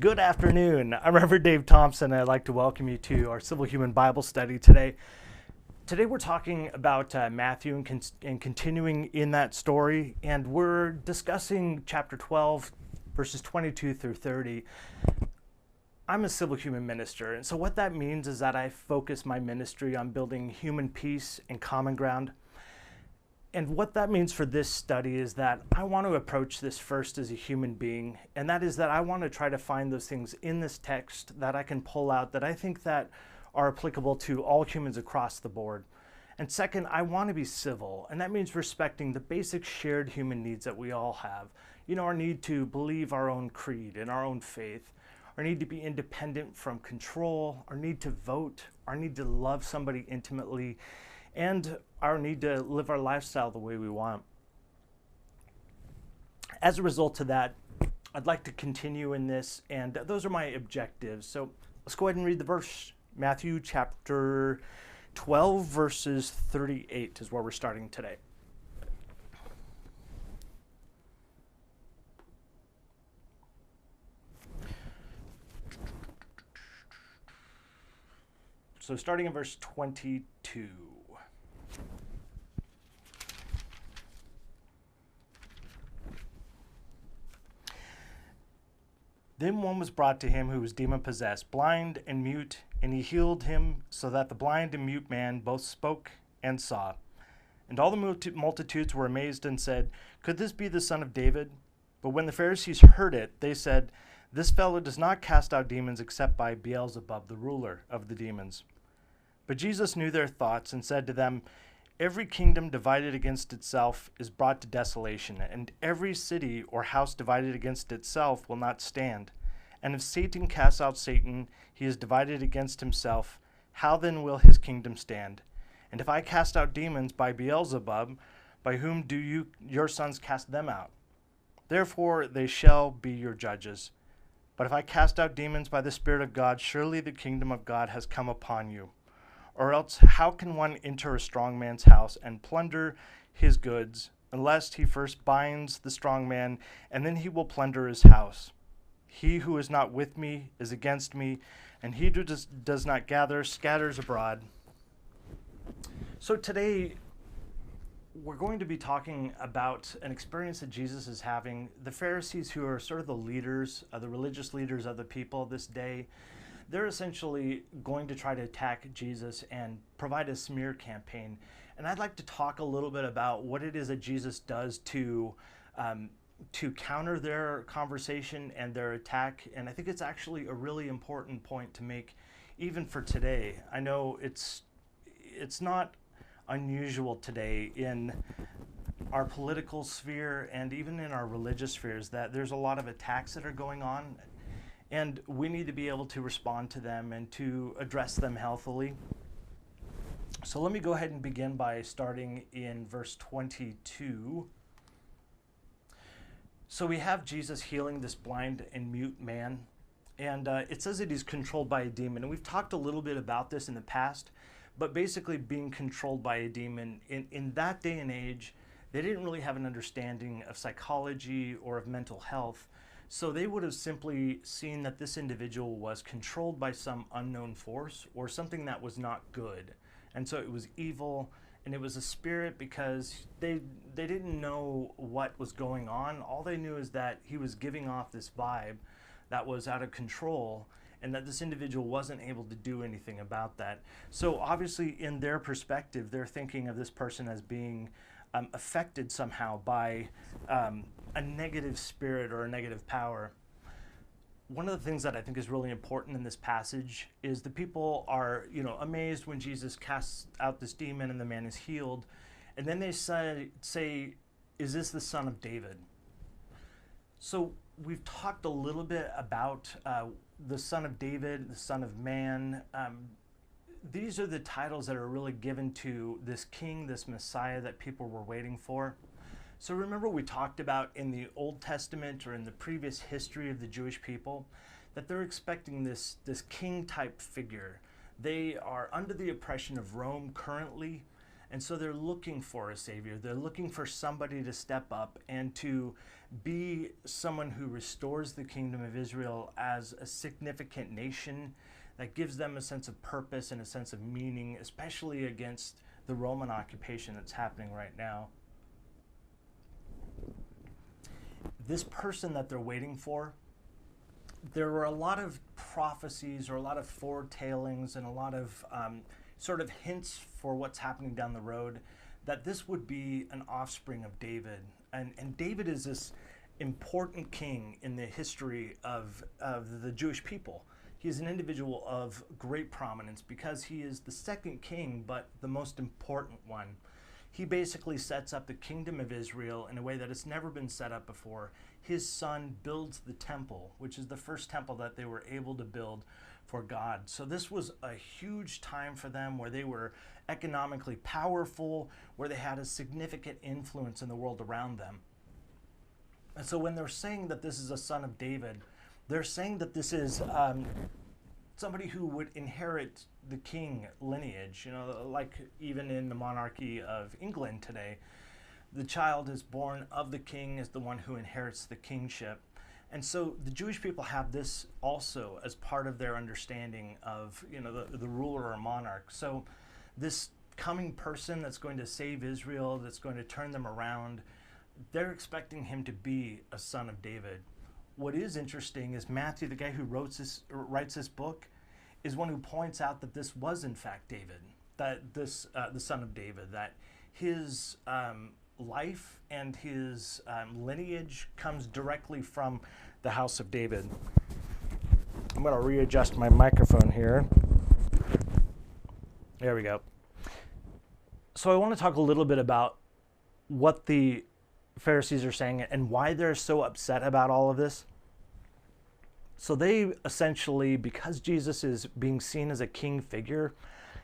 Good afternoon. I'm Reverend Dave Thompson, and I'd like to welcome you to our Civil Human Bible study today. Today we're talking about Matthew and continuing in that story, and we're discussing chapter 12, verses 22 through 30. I'm a civil human minister, and so what that means is that I focus my ministry on building human peace and common ground. And what that means for this study is that I want to approach this first as a human being, and that is that I want to try to find those things in this text that I can pull out that I think that are applicable to all humans across the board. And second, I want to be civil, and that means respecting the basic shared human needs that we all have. You know, our need to believe our own creed and our own faith, our need to be independent from control, our need to vote, our need to love somebody intimately, and our need to live our lifestyle the way we want. As a result of that, I'd like to continue in this, and those are my objectives. So let's go ahead and read the verse. Matthew chapter 12, verses 38 is where we're starting today. So starting in verse 22. Then one was brought to him who was demon-possessed, blind and mute, and he healed him so that the blind and mute man both spoke and saw. And all the multitudes were amazed and said, "Could this be the son of David?" But when the Pharisees heard it, they said, "This fellow does not cast out demons except by Beelzebub, the ruler of the demons." But Jesus knew their thoughts and said to them, "Every kingdom divided against itself is brought to desolation, and every city or house divided against itself will not stand. And if Satan casts out Satan, he is divided against himself. How then will his kingdom stand? And if I cast out demons by Beelzebub, by whom do your sons cast them out? Therefore they shall be your judges. But if I cast out demons by the Spirit of God, surely the kingdom of God has come upon you. Or else, how can one enter a strong man's house and plunder his goods, unless he first binds the strong man, and then he will plunder his house? He who is not with me is against me, and he who does not gather scatters abroad." So today, we're going to be talking about an experience that Jesus is having. The Pharisees, who are sort of the leaders, the religious leaders of the people this day, they're essentially going to try to attack Jesus and provide a smear campaign. And I'd like to talk a little bit about what it is that Jesus does to counter their conversation and their attack. And I think it's actually a really important point to make even for today. I know it's not unusual today in our political sphere and even in our religious spheres that there's a lot of attacks that are going on. And we need to be able to respond to them and to address them healthily. So let me go ahead and begin by starting in verse 22. So we have Jesus healing this blind and mute man. And it says that he's controlled by a demon. And we've talked a little bit about this in the past. But basically being controlled by a demon, in that day and age, they didn't really have an understanding of psychology or of mental health. So they would have simply seen that this individual was controlled by some unknown force or something that was not good. And so it was evil, and it was a spirit because they didn't know what was going on. All they knew is that he was giving off this vibe that was out of control and that this individual wasn't able to do anything about that. So obviously in their perspective, they're thinking of this person as being affected somehow by a negative spirit or a negative power. One of the things that I think is really important in this passage is the people are, amazed when Jesus casts out this demon and the man is healed. And then they say, "Is this the son of David?" So we've talked a little bit about the son of David, the son of man. These are the titles that are really given to this king, this Messiah that people were waiting for. So remember we talked about in the Old Testament or in the previous history of the Jewish people that they're expecting this king type figure. They are under the oppression of Rome currently, And so they're looking for a savior. They're looking for somebody to step up and to be someone who restores the kingdom of Israel as a significant nation that gives them a sense of purpose and a sense of meaning, especially against the Roman occupation that's happening right now. This person that they're waiting for, there were a lot of prophecies or a lot of foretellings and a lot of sort of hints for what's happening down the road, that this would be an offspring of David. And David is this important king in the history of the Jewish people. He is an individual of great prominence because he is the second king, but the most important one. He basically sets up the kingdom of Israel in a way that it's never been set up before. His son builds the temple, which is the first temple that they were able to build for God. So this was a huge time for them where they were economically powerful, where they had a significant influence in the world around them. And so when they're saying that this is a son of David, they're saying that this is somebody who would inherit the king lineage. You know, like even in the monarchy of England today, the child is born of the king, is the one who inherits the kingship. And so the Jewish people have this also as part of their understanding of, you know, the ruler or monarch. So this coming person that's going to save Israel, that's going to turn them around, they're expecting him to be a son of David. What is interesting is Matthew, the guy who writes this book, is one who points out that this was in fact David, that this the son of David, that his life and his lineage comes directly from the house of David. I'm going to readjust my microphone here. There we go. So I want to talk a little bit about what the Pharisees are saying and why they're so upset about all of this. So they essentially, because Jesus is being seen as a king figure,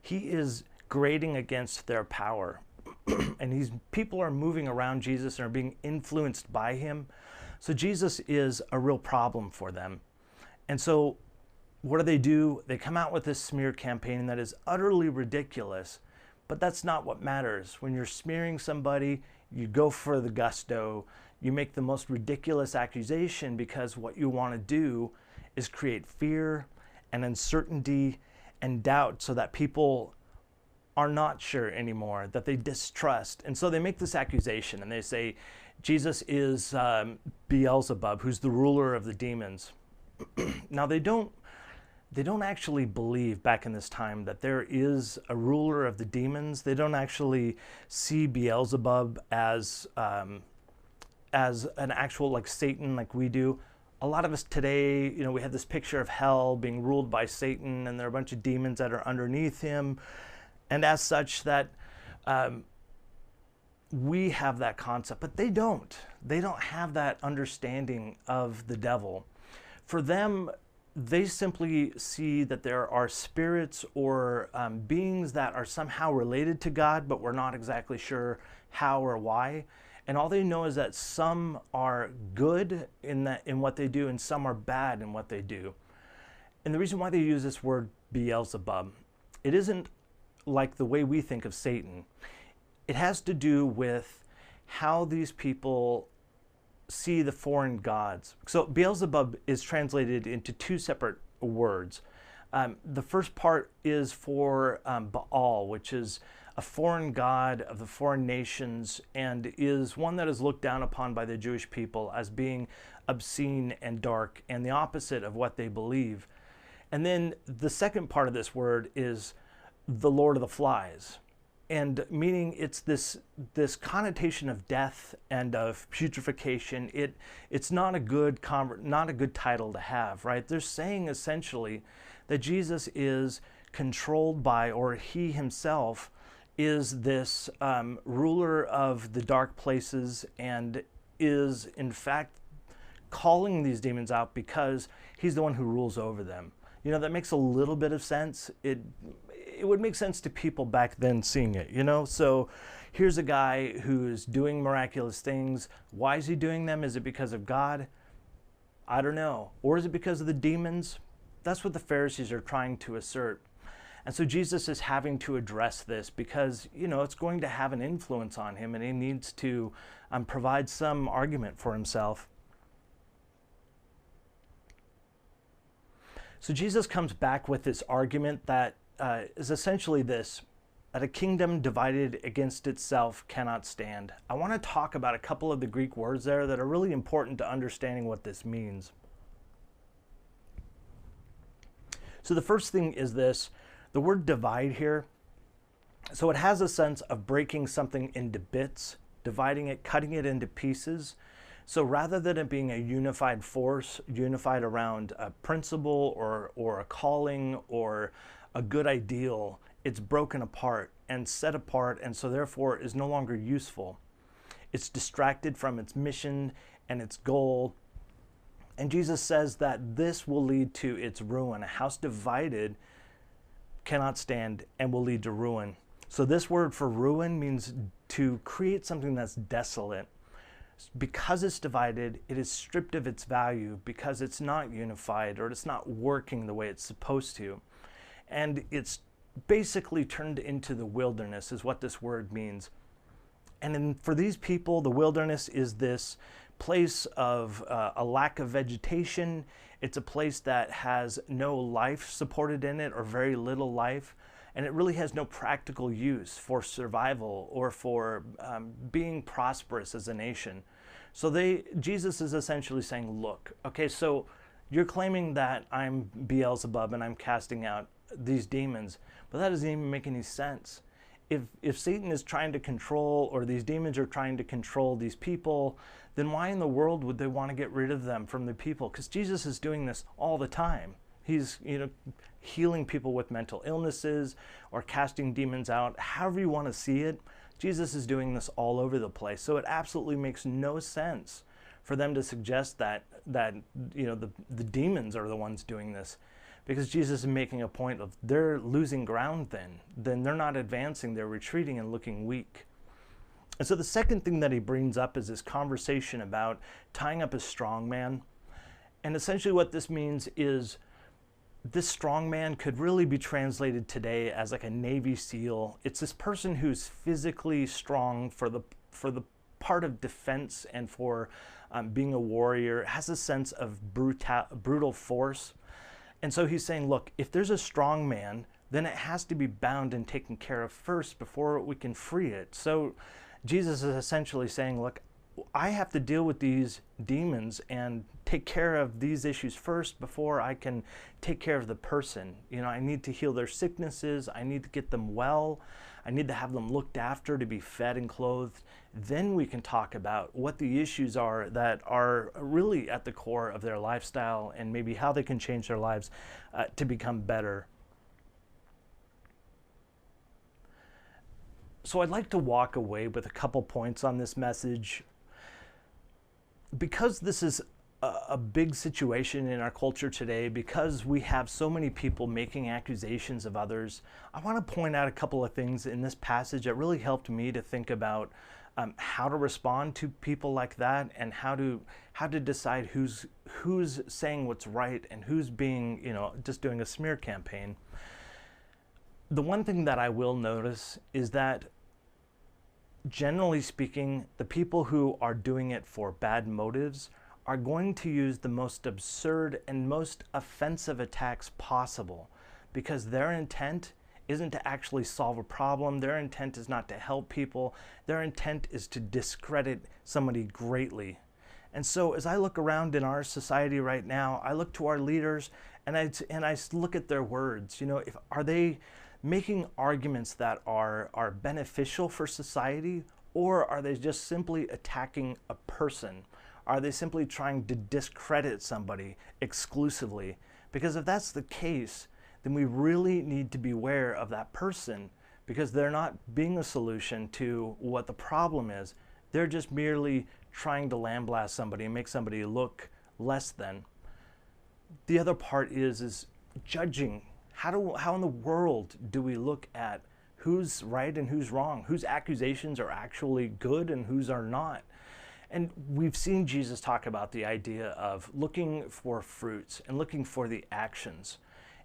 he is grating against their power. And people are moving around Jesus and are being influenced by him. So Jesus is a real problem for them. And so what do? They come out with this smear campaign that is utterly ridiculous, but that's not what matters. When you're smearing somebody, you go for the gusto, you make the most ridiculous accusation because what you want to do is create fear and uncertainty and doubt so that people are not sure anymore, that they distrust. And so they make this accusation and they say, Jesus is Beelzebub, who's the ruler of the demons. Now they don't actually believe back in this time that there is a ruler of the demons. They don't actually see Beelzebub as an actual like Satan like we do. A lot of us today, you know, we have this picture of hell being ruled by Satan and there are a bunch of demons that are underneath him. And as such that we have that concept, but they don't. They don't have that understanding of the devil. For them, they simply see that there are spirits or beings that are somehow related to God, but we're not exactly sure how or why. And all they know is that some are good in what they do and some are bad in what they do. And the reason why they use this word Beelzebub, it isn't like the way we think of Satan. It has to do with how these people see the foreign gods. So Beelzebub is translated into two separate words. The first part is for Baal, which is a foreign god of the foreign nations and is one that is looked down upon by the Jewish people as being obscene and dark and the opposite of what they believe. And then the second part of this word is the Lord of the Flies, and meaning it's this connotation of death and of putrefaction. It's not a good title to have, right? They're saying essentially that Jesus is controlled by, or he himself is this ruler of the dark places and is in fact calling these demons out because he's the one who rules over them. You know, that makes a little bit of sense. It would make sense to people back then seeing it, you know? So here's a guy who's doing miraculous things. Why is he doing them? Is it because of God? I don't know. Or is it because of the demons? That's what the Pharisees are trying to assert. And so Jesus is having to address this because, it's going to have an influence on him, and he needs to provide some argument for himself. So Jesus comes back with this argument that is essentially this: that a kingdom divided against itself cannot stand. I want to talk about a couple of the Greek words there that are really important to understanding what this means. So the first thing is this: the word divide here. So it has a sense of breaking something into bits, dividing it, cutting it into pieces. So rather than it being a unified force, unified around a principle or a calling or a good ideal, it's broken apart and set apart, and so therefore is no longer useful. It's distracted from its mission and its goal. And Jesus says that this will lead to its ruin. A house divided cannot stand and will lead to ruin. So this word for ruin means to create something that's desolate. Because it's divided, it is stripped of its value because it's not unified, or it's not working the way it's supposed to. And it's basically turned into the wilderness is what this word means. And for these people, the wilderness is this place of a lack of vegetation. It's a place that has no life supported in it, or very little life. And it really has no practical use for survival or for being prosperous as a nation. So Jesus is essentially saying, look, okay, so you're claiming that I'm Beelzebub and I'm casting out these demons, but that doesn't even make any sense. If Satan is trying to control, or these demons are trying to control these people, then why in the world would they want to get rid of them from the people? Because Jesus is doing this all the time. He's, healing people with mental illnesses or casting demons out. However you want to see it, Jesus is doing this all over the place. So it absolutely makes no sense for them to suggest that the demons are the ones doing this, because Jesus is making a point of they're losing ground then they're not advancing, they're retreating and looking weak. And so the second thing that he brings up is this conversation about tying up a strong man. And essentially what this means is this strong man could really be translated today as like a Navy SEAL. It's this person who's physically strong for the part of defense and for being a warrior, has a sense of brutal force. And so he's saying, look, if there's a strong man, then it has to be bound and taken care of first before we can free it. So Jesus is essentially saying, look, I have to deal with these demons and take care of these issues first before I can take care of the person. I need to heal their sicknesses. I need to get them well. I need to have them looked after, to be fed and clothed. Then we can talk about what the issues are that are really at the core of their lifestyle, and maybe how they can change their lives to become better. So I'd like to walk away with a couple points on this message. Because this is a big situation in our culture today, because we have so many people making accusations of others, I want to point out a couple of things in this passage that really helped me to think about how to respond to people like that, and how to decide who's saying what's right and who's being, just doing a smear campaign. The one thing that I will notice is that, generally speaking, the people who are doing it for bad motives are going to use the most absurd and most offensive attacks possible, because their intent isn't to actually solve a problem. Their intent is not to help people. Their intent is to discredit somebody greatly. And so as I look around in our society right now, I look to our leaders and I look at their words. Are they making arguments that are beneficial for society, or are they just simply attacking a person? Are they simply trying to discredit somebody exclusively? Because if that's the case, then we really need to be aware of that person, because they're not being a solution to what the problem is. They're just merely trying to lambaste somebody and make somebody look less than. The other part is judging. How in the world do we look at who's right and who's wrong? Whose accusations are actually good and whose are not? And we've seen Jesus talk about the idea of looking for fruits and looking for the actions.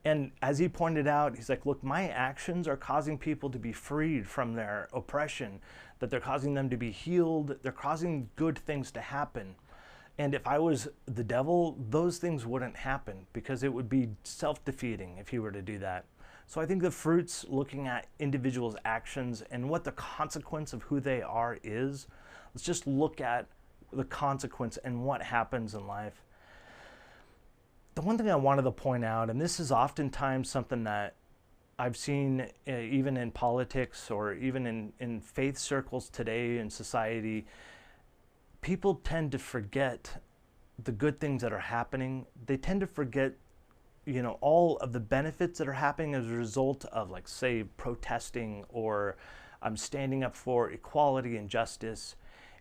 And as he pointed out, he's like, look, my actions are causing people to be freed from their oppression, that they're causing them to be healed, they're causing good things to happen. And if I was the devil, those things wouldn't happen because it would be self-defeating if he were to do that. So I think the fruits, looking at individuals' actions and what the consequence of who they are is, let's just look at the consequence and what happens in life. The one thing I wanted to point out, and this is oftentimes something that I've seen even in politics or even in faith circles today in society, people tend to forget the good things that are happening. They tend to forget, all of the benefits that are happening as a result of, like, say, protesting or standing up for equality and justice.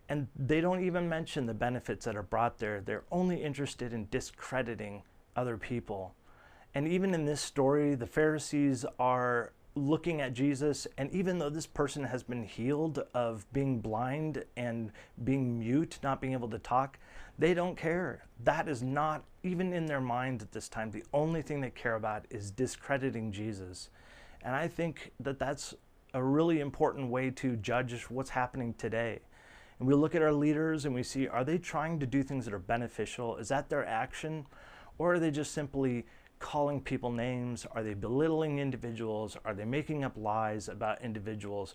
And they don't even mention the benefits that are brought there. They're only interested in discrediting other people. And even in this story, the Pharisees are looking at Jesus, and even though this person has been healed of being blind and being mute, not being able to talk, they don't care. That is not even in their minds at this time. The only thing they care about is discrediting Jesus. And I think that that's a really important way to judge what's happening today. And we look at our leaders and we see, are they trying to do things that are beneficial? Is that their action? Or are they just simply calling people names? Are they belittling individuals? Are they making up lies about individuals?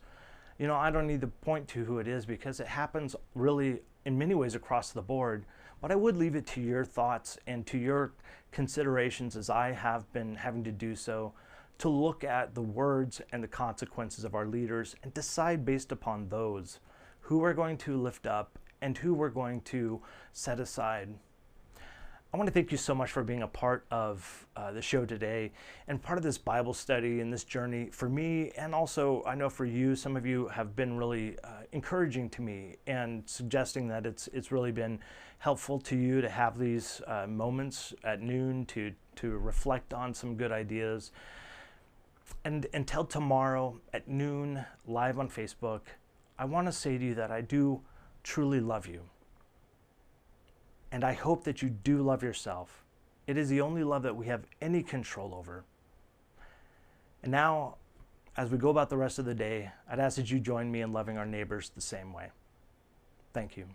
I don't need to point to who it is because it happens really in many ways across the board. But I would leave it to your thoughts and to your considerations, as I have been having to do so, to look at the words and the consequences of our leaders and decide based upon those who we're going to lift up and who we're going to set aside. I want to thank you so much for being a part of the show today and part of this Bible study and this journey for me, and also I know for you. Some of you have been really encouraging to me and suggesting that it's really been helpful to you to have these moments at noon to reflect on some good ideas. And until tomorrow at noon, live on Facebook, I want to say to you that I do truly love you. And I hope that you do love yourself. It is the only love that we have any control over. And now, as we go about the rest of the day, I'd ask that you join me in loving our neighbors the same way. Thank you.